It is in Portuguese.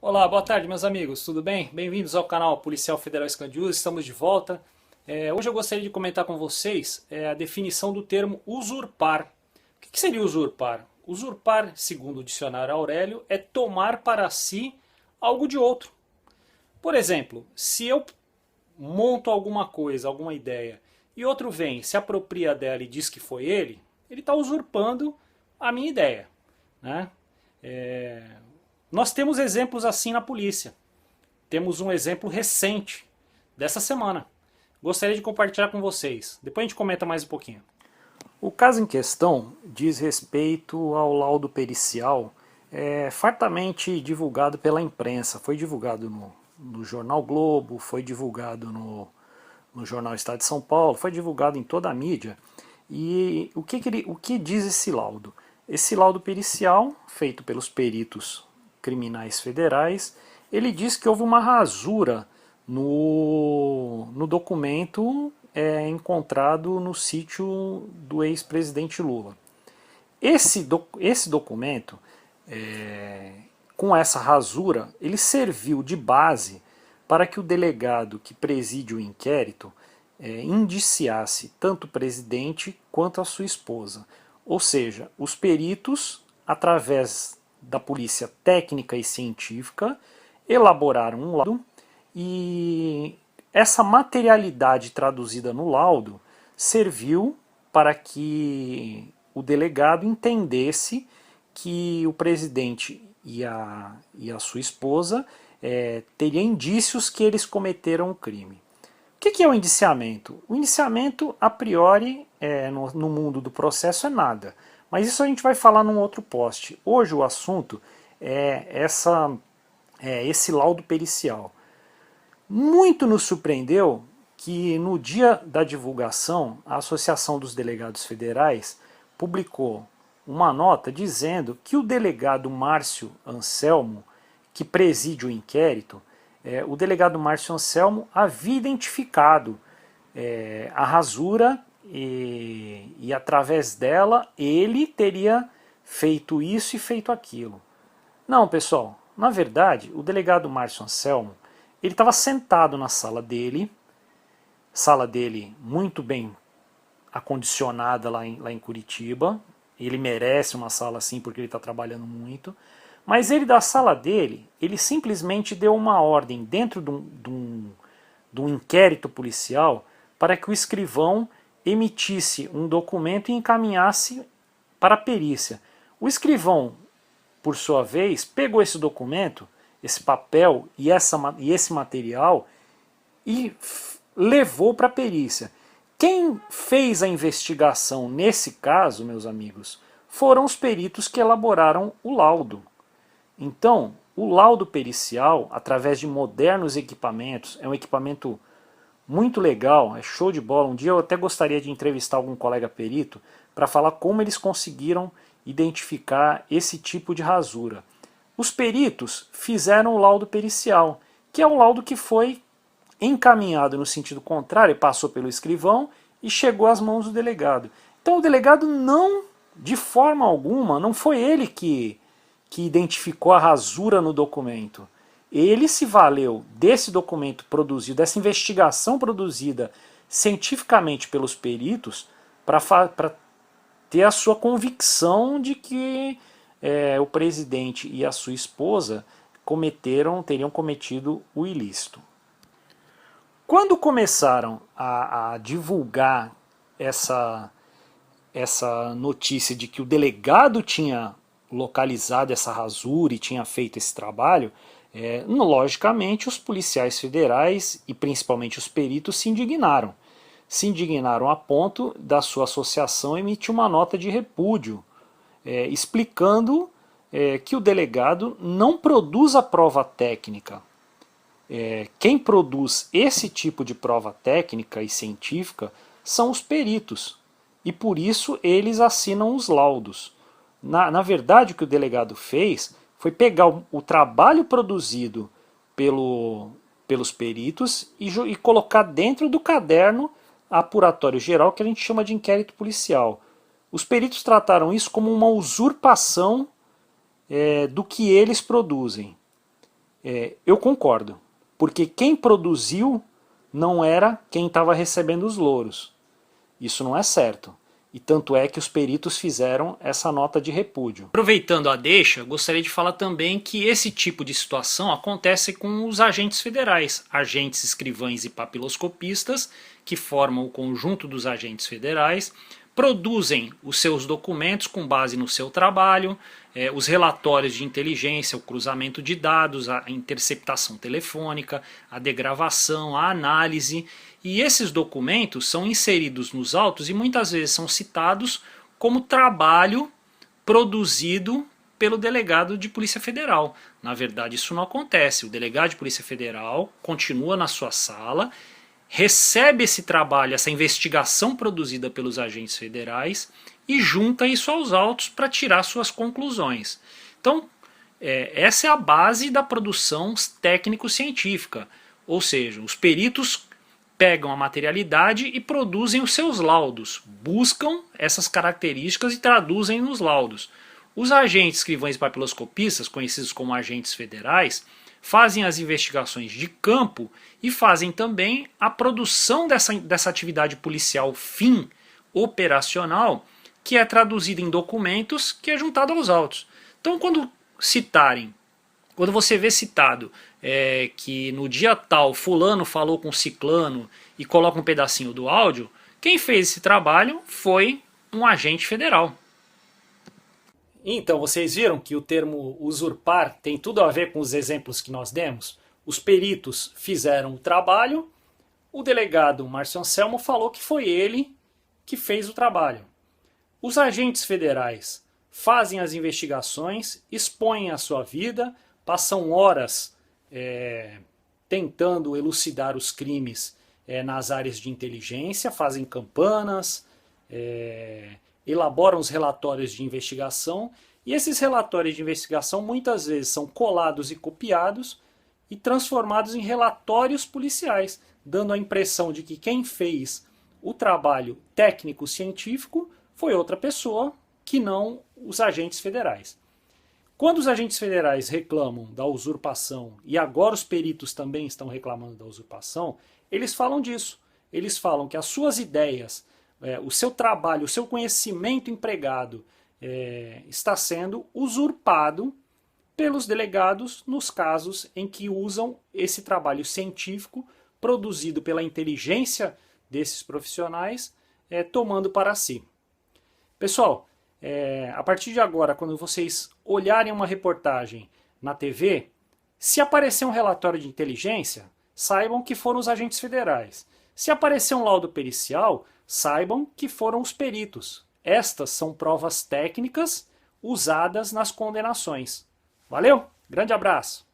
Olá, boa tarde, meus amigos, tudo bem? Bem-vindos ao canal Policial Federal Escandioso, estamos de volta. Hoje eu gostaria de comentar com vocês a definição do termo usurpar. O que seria usurpar? Usurpar, segundo o dicionário Aurélio, é tomar para si algo de outro. Por exemplo, se eu monto alguma coisa, alguma ideia, e outro vem, se apropria dela e diz que foi ele está usurpando a minha ideia, né? Nós temos exemplos assim na polícia. Temos um exemplo recente dessa semana. Gostaria de compartilhar com vocês. Depois a gente comenta mais um pouquinho. O caso em questão diz respeito ao laudo pericial fartamente divulgado pela imprensa. Foi divulgado no Jornal Globo, foi divulgado no Jornal Estado de São Paulo, foi divulgado em toda a mídia. E o que diz esse laudo? Esse laudo pericial, feito pelos peritos criminais federais, ele diz que houve uma rasura no documento encontrado no sítio do ex-presidente Lula. Esse documento, com essa rasura, ele serviu de base para que o delegado que preside o inquérito indiciasse tanto o presidente quanto a sua esposa. Ou seja, os peritos, através da polícia técnica e científica, elaboraram um laudo e essa materialidade traduzida no laudo serviu para que o delegado entendesse que o presidente e a sua esposa teriam indícios que eles cometeram o crime. O que é o indiciamento? O indiciamento, a priori, no mundo do processo, é nada. Mas isso a gente vai falar num outro post. Hoje o assunto é esse laudo pericial. Muito nos surpreendeu que no dia da divulgação, a Associação dos Delegados Federais publicou uma nota dizendo que o delegado Márcio Anselmo, que preside o inquérito, o delegado Márcio Anselmo havia identificado a rasura e através dela ele teria feito isso e feito aquilo. Não, pessoal, na verdade, o delegado Márcio Anselmo, ele estava sentado na sala dele muito bem acondicionada lá em Curitiba. Ele merece uma sala assim porque ele está trabalhando muito. Mas ele, da sala dele, ele simplesmente deu uma ordem dentro de um inquérito policial para que o escrivão emitisse um documento e encaminhasse para a perícia. O escrivão, por sua vez, pegou esse documento, esse papel e esse material e levou para a perícia. Quem fez a investigação nesse caso, meus amigos, foram os peritos que elaboraram o laudo. Então, o laudo pericial, através de modernos equipamentos, é um equipamento muito legal, é show de bola. Um dia eu até gostaria de entrevistar algum colega perito para falar como eles conseguiram identificar esse tipo de rasura. Os peritos fizeram o laudo pericial, que é um laudo que foi encaminhado no sentido contrário, passou pelo escrivão e chegou às mãos do delegado. Então o delegado não, de forma alguma, não foi ele que identificou a rasura no documento. Ele se valeu desse documento produzido, dessa investigação produzida cientificamente pelos peritos para ter a sua convicção de que o presidente e a sua esposa teriam cometido o ilícito. Quando começaram a divulgar essa notícia de que o delegado tinha localizado essa rasura e tinha feito esse trabalho, logicamente os policiais federais e principalmente os peritos se indignaram. Se indignaram a ponto da sua associação emitir uma nota de repúdio, explicando que o delegado não produz a prova técnica. Quem produz esse tipo de prova técnica e científica são os peritos, e por isso eles assinam os laudos. Na verdade, o que o delegado fez foi pegar o trabalho produzido pelos peritos e colocar dentro do caderno apuratório geral que a gente chama de inquérito policial. Os peritos trataram isso como uma usurpação do que eles produzem. Eu concordo, porque quem produziu não era quem estava recebendo os louros. Isso não é certo. E tanto é que os peritos fizeram essa nota de repúdio. Aproveitando a deixa, gostaria de falar também que esse tipo de situação acontece com os agentes federais, agentes escrivães e papiloscopistas, que formam o conjunto dos agentes federais, produzem os seus documentos com base no seu trabalho, os relatórios de inteligência, o cruzamento de dados, a interceptação telefônica, a degravação, a análise, e esses documentos são inseridos nos autos e muitas vezes são citados como trabalho produzido pelo delegado de Polícia Federal. Na verdade, isso não acontece. O delegado de Polícia Federal continua na sua sala, recebe esse trabalho, essa investigação produzida pelos agentes federais e junta isso aos autos para tirar suas conclusões. Então, essa é a base da produção técnico-científica, ou seja, os peritos pegam a materialidade e produzem os seus laudos, buscam essas características e traduzem nos laudos. Os agentes escrivães e papiloscopistas, conhecidos como agentes federais, fazem as investigações de campo e fazem também a produção dessa atividade policial fim operacional, que é traduzida em documentos, que é juntado aos autos. Então, quando você vê citado que no dia tal fulano falou com ciclano e coloca um pedacinho do áudio, quem fez esse trabalho foi um agente federal. Então, vocês viram que o termo usurpar tem tudo a ver com os exemplos que nós demos? Os peritos fizeram o trabalho, o delegado Márcio Anselmo falou que foi ele que fez o trabalho. Os agentes federais fazem as investigações, expõem a sua vida, passam horas tentando elucidar os crimes nas áreas de inteligência, fazem campanas, elaboram os relatórios de investigação, e esses relatórios de investigação muitas vezes são colados e copiados e transformados em relatórios policiais, dando a impressão de que quem fez o trabalho técnico-científico foi outra pessoa que não os agentes federais. Quando os agentes federais reclamam da usurpação, e agora os peritos também estão reclamando da usurpação, eles falam disso. Eles falam que as suas ideias, o seu trabalho, o seu conhecimento empregado está sendo usurpado pelos delegados nos casos em que usam esse trabalho científico produzido pela inteligência desses profissionais, tomando para si. Pessoal, a partir de agora, quando vocês olharem uma reportagem na TV, se aparecer um relatório de inteligência, saibam que foram os agentes federais. Se aparecer um laudo pericial, saibam que foram os peritos. Estas são provas técnicas usadas nas condenações. Valeu? Grande abraço!